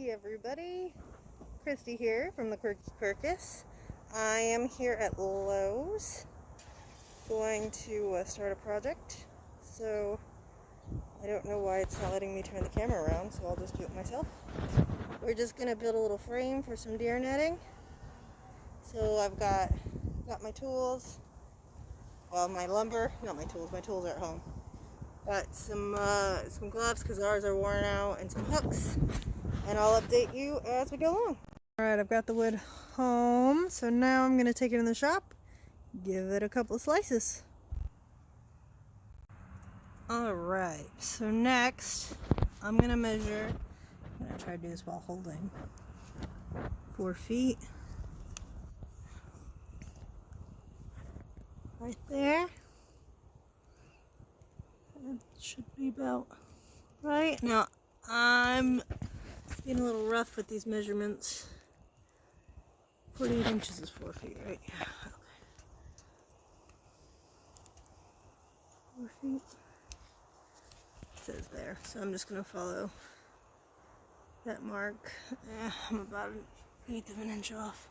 Hey everybody, Kristi here from the Quirky Circus. I am here at Lowe's going to start a project. So I don't know why it's not letting me turn the camera around, so I'll just do it myself. We're just going to build a little frame for some deer netting. So I've got my tools, well, my lumber, not my tools are at home. Got some gloves because ours are worn out, and some hooks, and I'll update you as we go along. Alright, I've got the wood home, so now I'm going to take it in the shop, give it a couple of slices. Alright, so next I'm going to measure, I'm going to try to do this while holding, 4 feet. Right there. It should be about right. Now, I'm getting a little rough with these measurements. 48 inches is 4 feet, right? Yeah. Okay. 4 feet. It says there. So I'm just going to follow that mark. I'm about 1/8 of an inch off.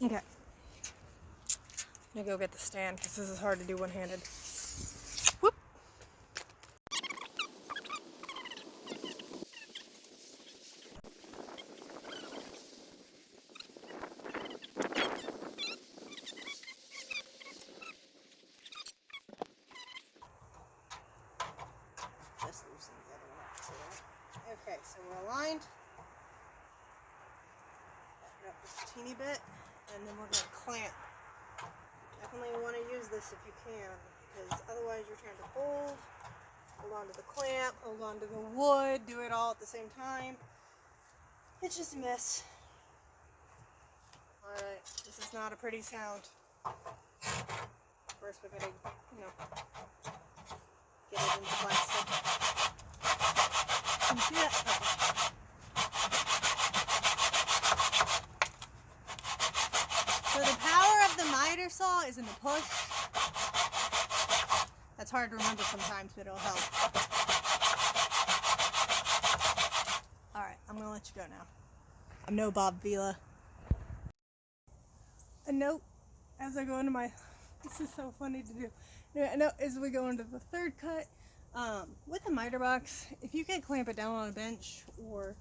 Okay. I'm gonna go get the stand because this is hard to do one-handed. Whoop! Just loosen the other one up too. Okay, so we're aligned. Back it up just a teeny bit, and then we're gonna clamp. Definitely want to use this if you can, because otherwise you're trying to hold on to the clamp, hold on to the wood, do it all at the same time. It's just a mess. Alright, this is not a pretty sound. First we gotta, get it into plastic. Can you see that? Okay. So the power of the miter saw is in the push. That's hard to remember sometimes, but it'll help. Alright, I'm going to let you go now. I'm no Bob Vila. A note as I go into my... This is so funny to do. A note as we go into the third cut. With the miter box, if you can clamp it down on a bench or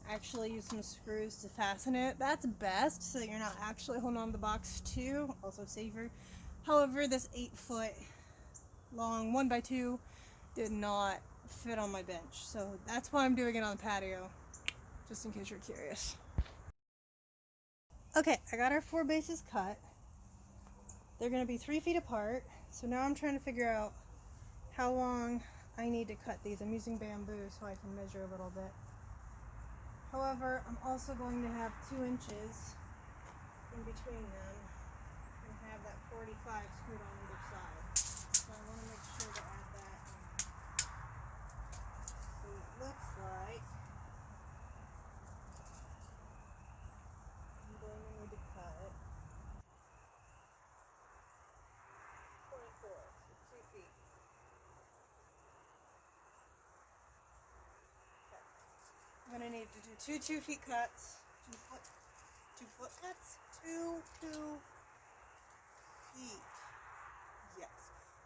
actually use some screws to fasten it, that's best, so that you're not actually holding on to the box too, also safer. However, this 8-foot long 1x2 did not fit on my bench, so that's why I'm doing it on the patio, just in case you're curious. Okay, I got our 4 bases cut. They're going to be 3 feet apart, so now I'm trying to figure out how long I need to cut these. I'm using bamboo so I can measure a little bit. However, I'm also going to have 2 inches in between them and have that 45 screwed on either side. So I want to make sure to add that in. So it looks like I'm going to need to cut 24, so 2 feet. I'm going to need to do 2 2-feet cuts. 2 foot cuts? 2 feet. Yes.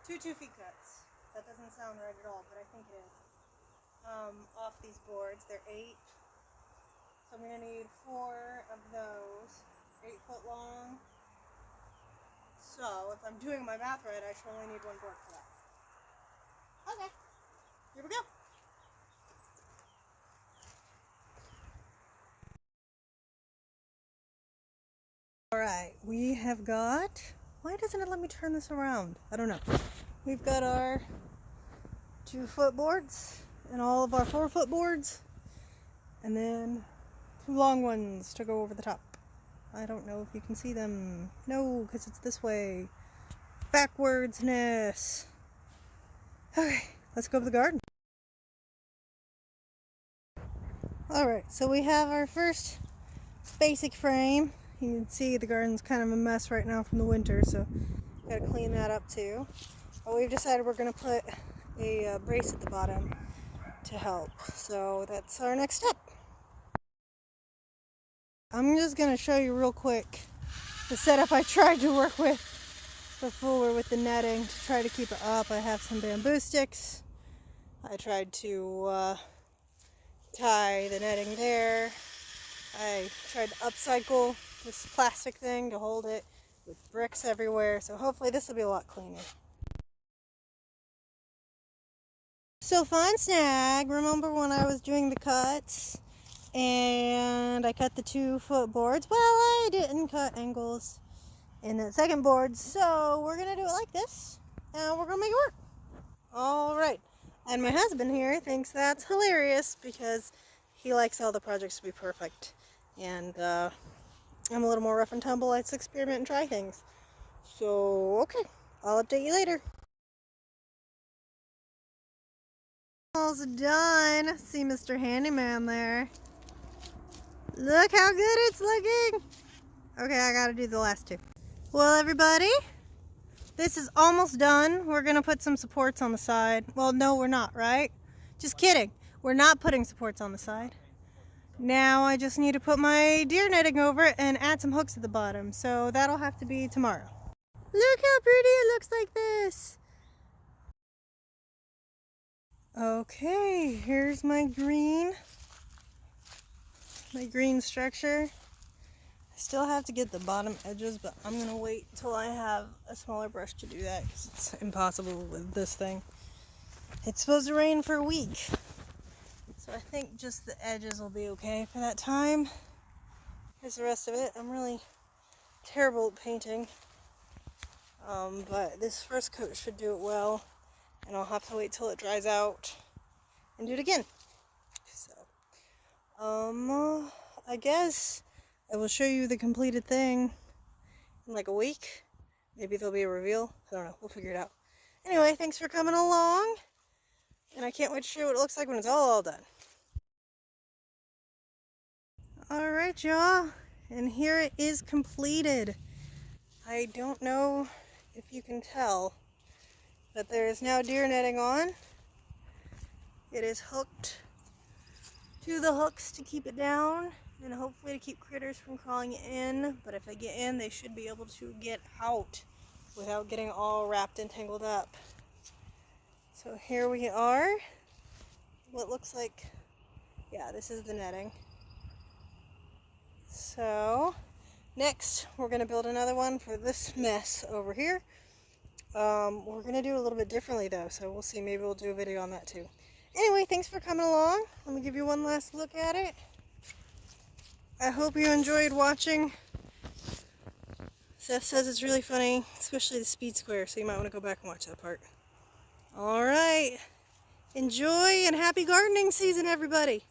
2 2-feet cuts. That doesn't sound right at all, but I think it is. Off these boards. They're 8. So I'm going to need 4 of those. 8 foot long. So if I'm doing my math right, I should only need 1 board for that. Okay. Here we go. Alright, we have got, why doesn't it let me turn this around? I don't know. We've got our 2-foot boards and all of our 4-foot boards, and then 2 long ones to go over the top. I don't know if you can see them. No, because it's this way. Backwardsness. Okay, let's go to the garden. Alright, so we have our first basic frame. You can see the garden's kind of a mess right now from the winter, so gotta clean that up too. But we've decided we're gonna put a brace at the bottom to help. So that's our next step. I'm just going to show you real quick the setup I tried to work with before with the netting to try to keep it up. I have some bamboo sticks. I tried to tie the netting there. I tried to upcycle this plastic thing to hold it with bricks everywhere. So hopefully this will be a lot cleaner. So fun snag, remember when I was doing the cuts and I cut the 2-foot boards? Well, I didn't cut angles in that second board, so we're gonna do it like this and we're gonna make it work. All right, and my husband here thinks that's hilarious because he likes all the projects to be perfect, and I'm a little more rough and tumble. Let's experiment and try things. So okay, I'll update you later. All's done. See Mr. Handyman there. Look how good it's looking. Okay, I gotta do the last 2. Well, everybody, this is almost done. We're gonna put some supports on the side. Well, no, we're not, right? Just kidding. We're not putting supports on the side. Now I just need to put my deer netting over it and add some hooks at the bottom. So that'll have to be tomorrow. Look how pretty it looks like this. Okay, here's my green structure. I still have to get the bottom edges, but I'm gonna wait till I have a smaller brush to do that because it's impossible with this thing. It's supposed to rain for a week, so I think just the edges will be okay for that time. Here's the rest of it. I'm really terrible at painting, but this first coat should do it well. And I'll have to wait till it dries out and do it again. So, I guess I will show you the completed thing in like a week. Maybe there'll be a reveal. I don't know. We'll figure it out. Anyway, thanks for coming along. And I can't wait to show you what it looks like when it's all done. Alright, y'all. And here it is completed. I don't know if you can tell, but there is now deer netting on. It is hooked to the hooks to keep it down and hopefully to keep critters from crawling in. But if they get in, they should be able to get out without getting all wrapped and tangled up. So here we are. What looks like, yeah, this is the netting. So next, we're going to build another one for this mess over here. We're going to do it a little bit differently though, so we'll see. Maybe we'll do a video on that too. Anyway, thanks for coming along. Let me give you one last look at it. I hope you enjoyed watching. Seth says it's really funny, especially the speed square, so you might want to go back and watch that part. Alright, enjoy and happy gardening season, everybody.